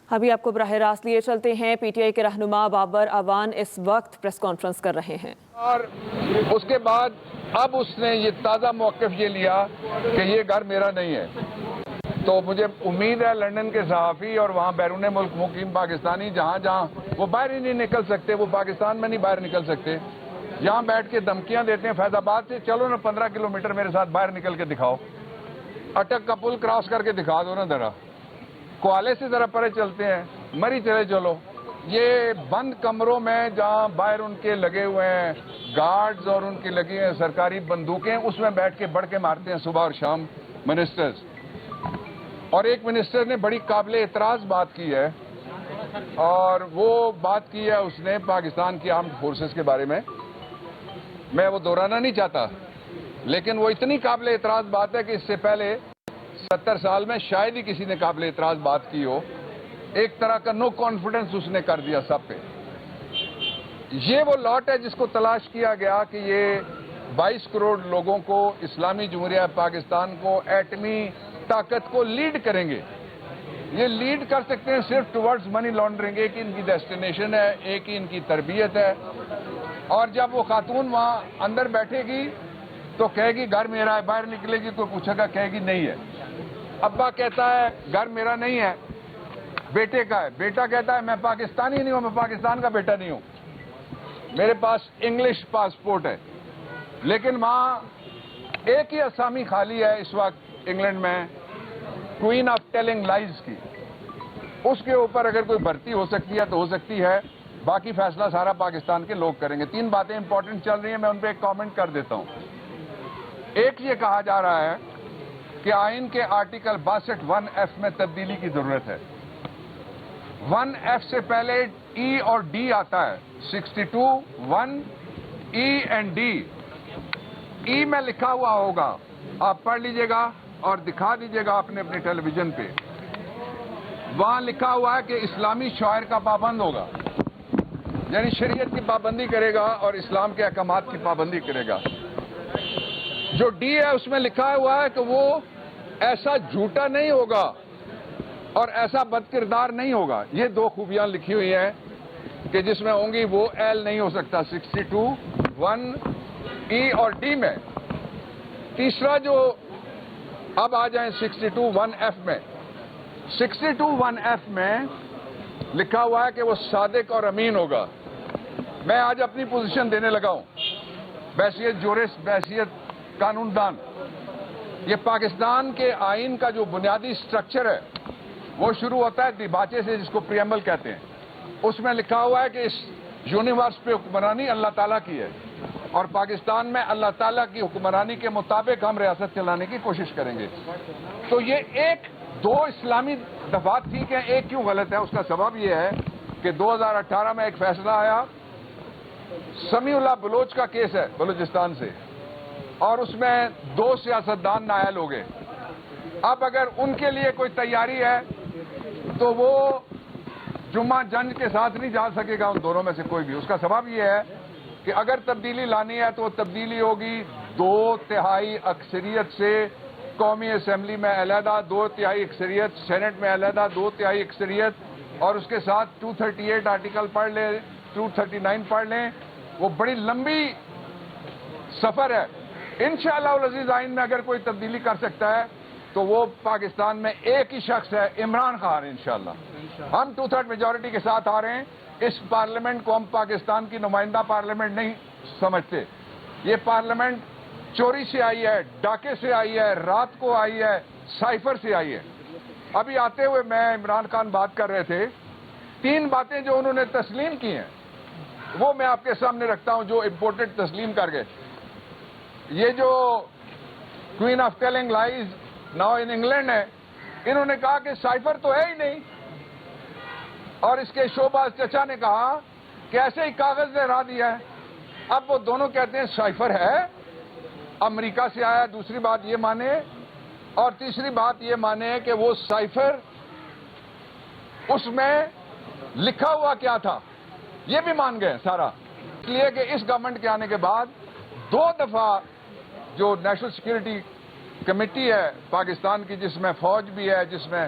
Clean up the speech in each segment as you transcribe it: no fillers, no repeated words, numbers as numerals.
ابھی آپ کو براہ راست لیے چلتے ہیں۔ پی ٹی آئی کے رہنما بابر اعوان اس وقت پریس کانفرنس کر رہے ہیں اور اس کے بعد اب اس نے یہ تازہ موقف یہ لیا کہ یہ گھر میرا نہیں ہے۔ تو مجھے امید ہے لندن کے صحافی اور وہاں بیرون ملک مقیم پاکستانی جہاں جہاں وہ باہر ہی نہیں نکل سکتے، وہ پاکستان میں نہیں باہر نکل سکتے، یہاں بیٹھ کے دھمکیاں دیتے ہیں فیض آباد سے چلو نا 15 کلومیٹر میرے ساتھ باہر نکل کے دکھاؤ، اٹک کا پل کراس کر کے دکھا دو نا ذرا، کوالے سے ذرا پرے چلتے ہیں، مری چلے چلو۔ یہ بند کمروں میں جہاں باہر ان کے لگے ہوئے ہیں گارڈز اور ان کی لگی ہیں سرکاری بندوقیں، اس میں بیٹھ کے بڑھ کے مارتے ہیں صبح اور شام منسٹرز۔ اور ایک منسٹر نے بڑی قابل اعتراض بات کی ہے، اور وہ بات کی ہے اس نے پاکستان کی آرمڈ فورسز کے بارے میں وہ دہرانا نہیں چاہتا، لیکن وہ اتنی قابل اعتراض بات ہے کہ اس سے پہلے 70 سال میں شاید ہی کسی نے قابل اعتراض بات کی ہو۔ ایک طرح کا نو کانفیڈنس اس نے کر دیا سب پہ۔ یہ وہ لاٹ ہے جس کو تلاش کیا گیا کہ یہ 22 کروڑ لوگوں کو اسلامی جمہوریہ پاکستان کو ایٹمی طاقت کو لیڈ کریں گے۔ یہ لیڈ کر سکتے ہیں صرف ٹورڈز منی لانڈرنگ، ایک ہی ان کی ڈیسٹینیشن ہے، ایک ہی ان کی تربیت ہے۔ اور جب وہ خاتون وہاں اندر بیٹھے گی تو کہے گی گھر میرا ہے، باہر نکلے گی تو پوچھے گا، کہے گی نہیں ہے۔ ابا کہتا ہے گھر میرا نہیں ہے، بیٹے کا ہے، بیٹا کہتا ہے میں پاکستانی نہیں ہوں، میں پاکستان کا بیٹا نہیں ہوں، میرے پاس انگلش پاسپورٹ ہے۔ لیکن وہاں ایک ہی اسامی خالی ہے اس وقت انگلینڈ میں، کوئین آف ٹیلنگ لائز کی۔ اس کے اوپر اگر کوئی بھرتی ہو سکتی ہے تو ہو سکتی ہے، باقی فیصلہ سارا پاکستان کے لوگ کریں گے۔ 3 باتیں امپورٹنٹ چل رہی ہیں، میں ان پہ ایک کامنٹ کر دیتا ہوں۔ ایک یہ کہا جا رہا ہے کہ آئین کے آرٹیکل 62 1F میں تبدیلی کی ضرورت ہے۔ 1F سے پہلے ای اور ڈی آتا ہے، 62 1 ای اینڈ ڈی۔ ای میں لکھا ہوا ہوگا، آپ پڑھ لیجئے گا اور دکھا دیجئے گا اپنے ٹیلی ویژن پہ۔ وہاں لکھا ہوا ہے کہ اسلامی شعائر کا پابند ہوگا، یعنی شریعت کی پابندی کرے گا اور اسلام کے احکامات کی پابندی کرے گا۔ جو ڈی ہے اس میں لکھا ہوا ہے کہ وہ ایسا جھوٹا نہیں ہوگا اور ایسا بد کردار نہیں ہوگا۔ یہ 2 خوبیاں لکھی ہوئی ہیں کہ جس میں ہوں گی وہ ایل نہیں ہو سکتا 62 1 ای اور ڈی میں۔ تیسرا جو اب آ جائیں 62 1F میں، 62 1F میں لکھا ہوا ہے کہ وہ صادق اور امین ہوگا۔ میں آج اپنی پوزیشن دینے لگا ہوں بحیثیت جورس، بحیثیت قانون دان۔ یہ پاکستان کے آئین کا جو بنیادی سٹرکچر ہے وہ شروع ہوتا ہے دیباچے سے، جس کو پریمبل کہتے ہیں۔ اس میں لکھا ہوا ہے کہ اس یونیورس پہ حکمرانی اللہ تعالیٰ کی ہے، اور پاکستان میں اللہ تعالیٰ کی حکمرانی کے مطابق ہم ریاست چلانے کی کوشش کریں گے۔ تو یہ 2 اسلامی دفعات ٹھیک ہیں، ایک کیوں غلط ہے؟ اس کا سبب یہ ہے کہ 2018 میں ایک فیصلہ آیا، سمیع اللہ بلوچ کا کیس ہے بلوچستان سے، اور اس میں 2 سیاستدان نااہل ہو گئے۔ اب اگر ان کے لیے کوئی تیاری ہے تو وہ جمعہ جنج کے ساتھ نہیں جا سکے گا ان دونوں میں سے کوئی بھی۔ اس کا سبب یہ ہے کہ اگر تبدیلی لانی ہے تو وہ تبدیلی ہوگی 2/3 اکثریت سے قومی اسمبلی میں علیحدہ، 2/3 اکثریت سینٹ میں علیحدہ، 2/3 اکثریت، اور اس کے ساتھ 238 آرٹیکل پڑھ لیں، 239 پڑھ لیں۔ وہ بڑی لمبی سفر ہے۔ انشاءاللہ العزیز آئین میں اگر کوئی تبدیلی کر سکتا ہے تو وہ پاکستان میں ایک ہی شخص ہے، عمران خان۔ انشاءاللہ ہم 2/3 میجورٹی کے ساتھ آ رہے ہیں۔ اس پارلیمنٹ کو ہم پاکستان کی نمائندہ پارلیمنٹ نہیں سمجھتے۔ یہ پارلیمنٹ چوری سے آئی ہے، ڈاکے سے آئی ہے، رات کو آئی ہے، سائفر سے آئی ہے۔ ابھی آتے ہوئے میں عمران خان بات کر رہے تھے، 3 باتیں جو انہوں نے تسلیم کی ہیں وہ میں آپ کے سامنے رکھتا ہوں، جو امپورٹنٹ تسلیم کر گئے۔ یہ جو queen of telling lies now in England ہے، انہوں نے کہا کہ سائفر تو ہے ہی نہیں، اور اس کے شوباز چچا نے کہا کہ ایسے ہی کاغذ لہرا دیا ہے۔ اب وہ دونوں کہتے ہیں سائفر ہے، امریکہ سے آیا، دوسری بات یہ مانے، اور تیسری بات یہ مانے کہ وہ سائفر اس میں لکھا ہوا کیا تھا، یہ بھی مان گئے سارا۔ اس لیے کہ اس گورنمنٹ کے آنے کے بعد 2 دفعہ جو نیشنل سیکیورٹی کمیٹی ہے پاکستان کی، جس میں فوج بھی ہے، جس میں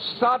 7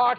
8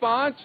5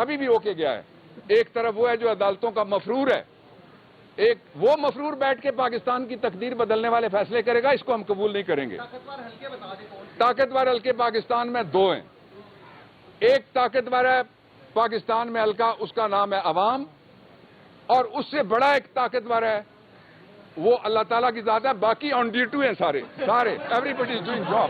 ابھی بھی ہو کے گیا ہے. ایک طرف وہ ہے جو عدالتوں کا مفرور ہے, ایک وہ مفرور بیٹھ کے پاکستان کی تقدیر بدلنے والے فیصلے کرے گا, اس کو ہم قبول نہیں کریں گے. طاقتور حلقے بتا دیں کون. طاقتور حلقے پاکستان میں دو ہیں. ایک طاقتور ہے پاکستان میں حلقہ, اس کا نام ہے عوام, اور اس سے بڑا ایک طاقتور ہے وہ اللہ تعالیٰ کی ذات ہے. باقی آن ڈیوٹی ہیں سارے everybody is doing job.